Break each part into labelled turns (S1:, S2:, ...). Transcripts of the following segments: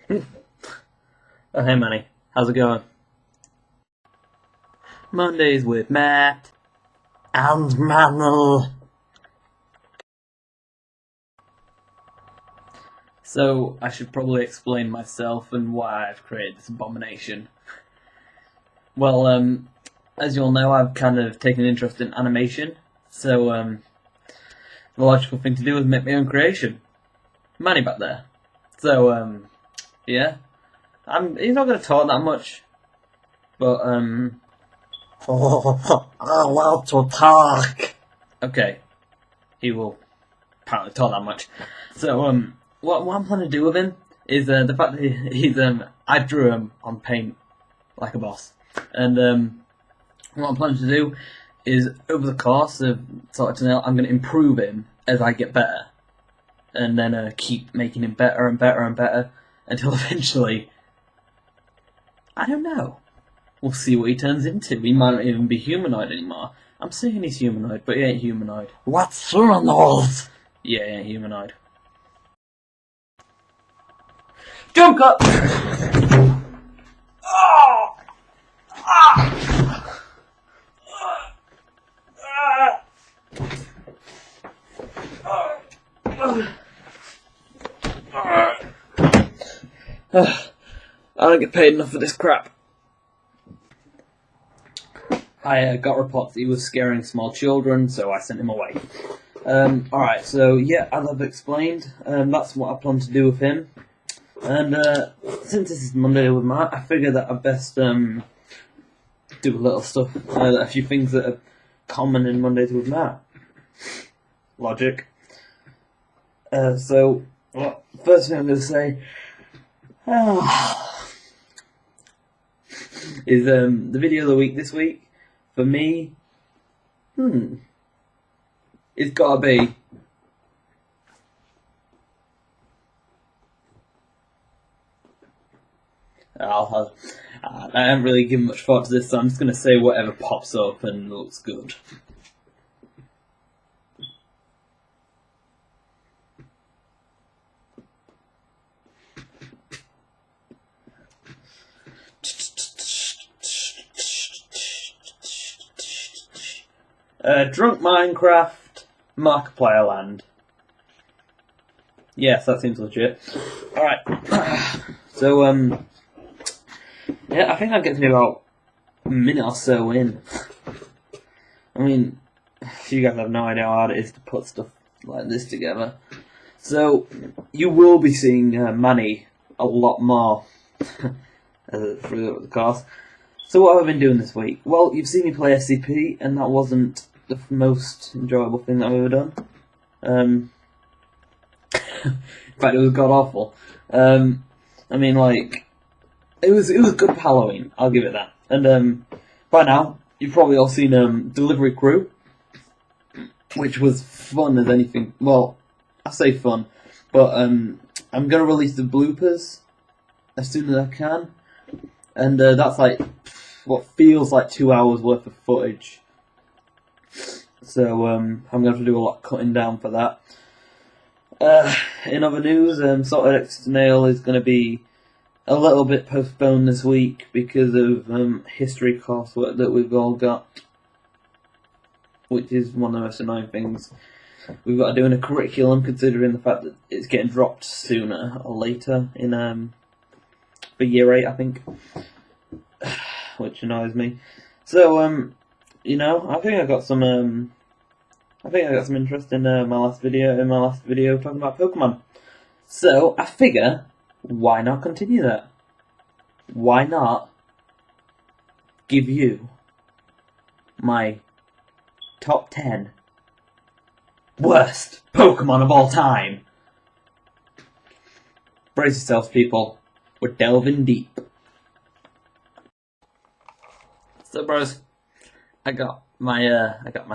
S1: Oh, hey Manny, how's it going? Mondays with Matt and Manny. So, I should probably explain myself and why I've created this abomination. Well, as you all know, I've kind of taken an interest in animation, so the logical thing to do is make my own creation. Manny back there. So, yeah. He's not going to talk that much, but,
S2: I want to talk.
S1: okay, he will apparently talk that much. So, what I'm planning to do with him is the fact that he's I drew him on paint like a boss, and what I'm planning to do is over the course of sort of tonight, I'm going to improve him as I get better, and then keep making him better and better and better until eventually, I don't know. We'll see what he turns into. He might not even be humanoid anymore. I'm saying he's humanoid, but he ain't humanoid.
S2: What's humanoid?
S1: Yeah, he ain't humanoid. Jump cut! I don't get paid enough for this crap. I got reports that he was scaring small children, so I sent him away. Alright, so yeah, as I've explained, that's what I plan to do with him. And since this is Monday with Matt, I figure that I best do a little stuff, a few things that are common in Mondays with Matt. Logic. So, well, first thing I'm going to say is the video of the week this week, for me, it's gotta be I haven't really given much thought to this, so I'm just going to say whatever pops up and looks good. Drunk Minecraft, Markiplier Land. Yes, that seems legit. Alright. So, yeah, I think I'm getting to about a minute or so in. I mean, you guys have no idea how hard it is to put stuff like this together. So, you will be seeing Manny a lot more through the course. So what have I been doing this week? Well, you've seen me play SCP, and that wasn't the most enjoyable thing that I've ever done. In fact, it was god awful. I mean, like, it was good for Halloween. I'll give it that. And by now, you've probably all seen Delivery Crew, which was fun as anything. Well, I say fun, but I'm gonna release the bloopers as soon as I can, and that's like what feels like 2 hours worth of footage. So I'm gonna have to do a lot of cutting down for that. In other news, Salted Egg Snail is going to be a little bit postponed this week because of history coursework that we've all got, which is one of the most annoying things we've got to do in a curriculum, considering the fact that it's getting dropped sooner or later in for year 8, I think, which annoys me. So you know, I think I got some interest in my last video talking about Pokemon. So I figure, why not continue that? Why not give you my top 10 worst Pokemon of all time? Brace yourselves, people. We're delving deep. So, bros, I got my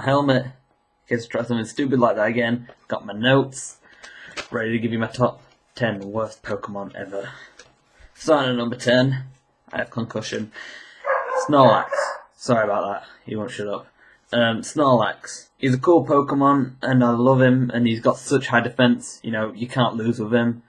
S1: helmet. In case I try something stupid like that again. Got my notes. Ready to give you my top 10 worst Pokemon ever. Starting at number 10, I have concussion. Snorlax. Sorry about that. He won't shut up. Snorlax. He's a cool Pokemon, and I love him, and he's got such high defense. You know, you can't lose with him.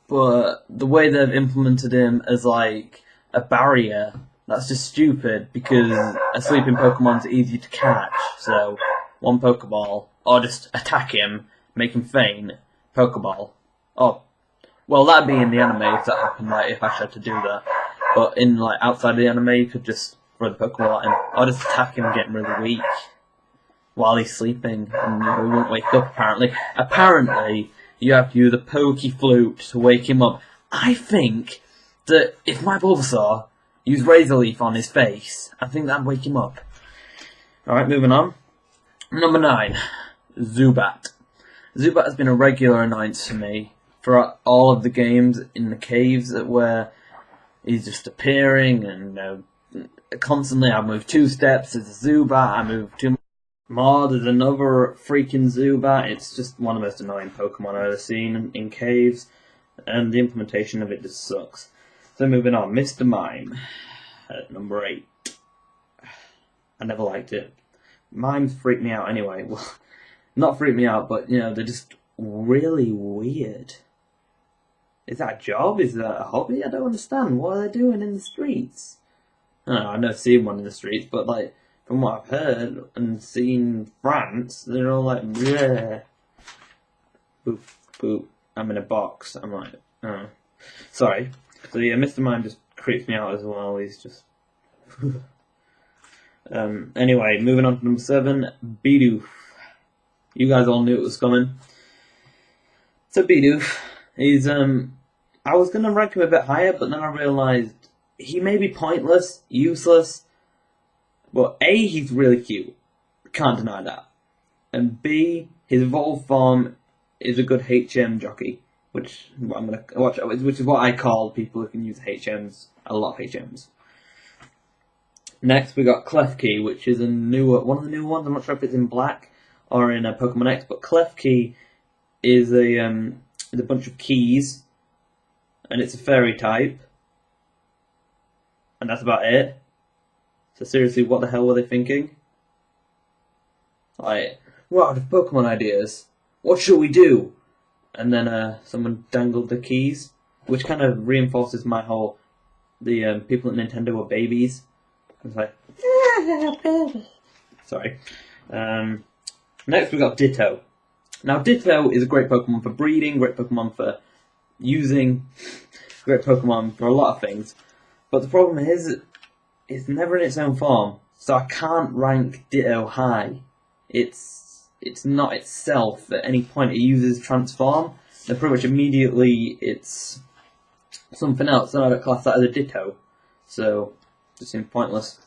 S1: but the way they've implemented him as like a barrier, that's just stupid because a sleeping Pokemon's easy to catch. So one Pokeball, or just attack him, make him faint, Pokeball. Oh, well, that'd be in the anime if that happened, like if I tried to do that. But in like outside the anime, you could just throw the Pokeball at him, or just attack him and get him really weak while he's sleeping, and he won't wake up. Apparently, you have to use a Pokey Flute to wake him up. I think that if my Bulbasaur used Razor Leaf on his face, I think that'd wake him up. Alright, moving on. Number 9, Zubat. Zubat has been a regular annoyance for me for all of the games in the caves where he's just appearing and constantly I move 2 steps, there's a Zubat, I move 2 more, there's another freaking Zubat. It's just one of the most annoying Pokemon I've ever seen in caves, and the implementation of it just sucks. So moving on, Mr. Mime at number 8. I never liked it. Mimes freak me out anyway. Well, not freak me out, but they're just really weird. Is that a job? Is that a hobby? I don't understand. What are they doing in the streets? I don't know, I've never seen one in the streets, but like from what I've heard and seen France, they're all like, yeah, boop, boop, I'm in a box. I'm like, oh. Sorry. So yeah, Mr. Mime just creeps me out as well. He's just... anyway, moving on to number 7, Bidoof. You guys all knew it was coming. So Bidoof, he's, I was going to rank him a bit higher, but then I realised he may be pointless, useless, but A, he's really cute. Can't deny that. And B, his evolved form is a good HM jockey, which I'm gonna watch. Which is what I call people who can use HMs. A lot of HMs. Next, we got Klefki, which is one of the new ones. I'm not sure if it's in Black or in Pokemon X, but Klefki is a bunch of keys, and it's a fairy type, and that's about it. So seriously, what the hell were they thinking? Like, we're out of Pokemon ideas. What should we do? And then someone dangled the keys, which kind of reinforces my whole the people at Nintendo are babies. It's like, sorry. Next we got Ditto. Now Ditto is a great Pokemon for breeding, great Pokemon for using, great Pokemon for a lot of things. But the problem is, it's never in its own form, so I can't rank Ditto high. It's not itself at any point. It uses Transform, and pretty much immediately it's something else, and I don't class that as a Ditto. So, it seems pointless.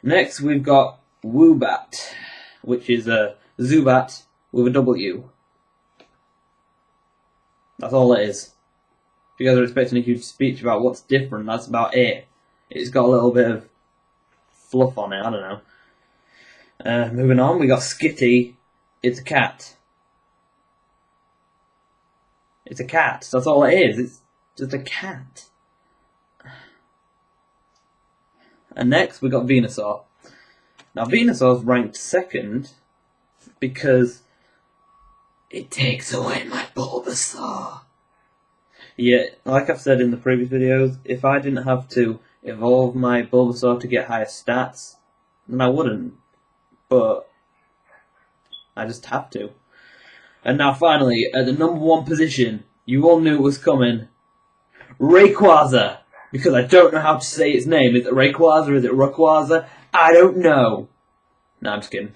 S1: Next, we've got Woobat, which is a Zubat with a W. That's all it is. If you guys are expecting a huge speech about what's different, that's about it. It's got a little bit of fluff on it, I don't know. Moving on, we got Skitty. It's a cat. It's a cat, that's all it is. It's just a cat. And next, we got Venusaur. Now, Venusaur's ranked 2nd because it takes away my Bulbasaur. Yeah, like I've said in the previous videos, if I didn't have to evolve my Bulbasaur to get higher stats, then I wouldn't. But I just have to. And now finally, at the number 1 position, you all knew it was coming, Rayquaza. Because I don't know how to say its name. Is it Rayquaza? Is it Rayquaza? I don't know. No, I'm just kidding.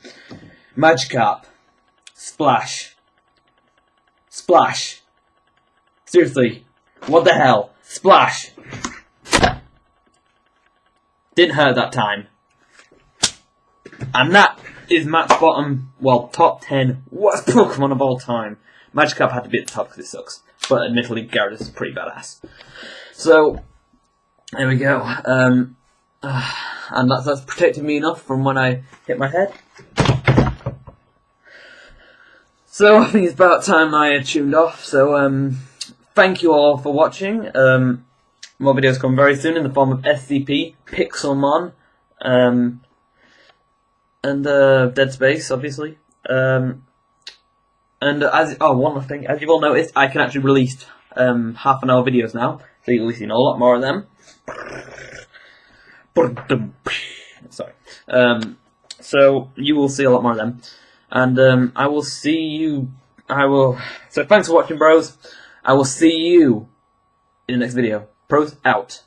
S1: Magikarp. Splash. Splash. Seriously. What the hell? Splash. Didn't hurt that time. And that is Matt's top 10 worst Pokemon of all time. Magikarp had to be at the top because it sucks. But admittedly, Gyarados is pretty badass. So, there we go. And that's protected me enough from when I hit my head. So, I think it's about time I tuned off. So, thank you all for watching. More videos come very soon in the form of SCP, Pixelmon, and Dead Space, obviously. And one more thing, as you've all noticed, I can actually release half-an-hour videos now, so you'll be seeing a lot more of them. Sorry. So you will see a lot more of them, and I will see you. So thanks for watching, bros. I will see you in the next video. Pros out.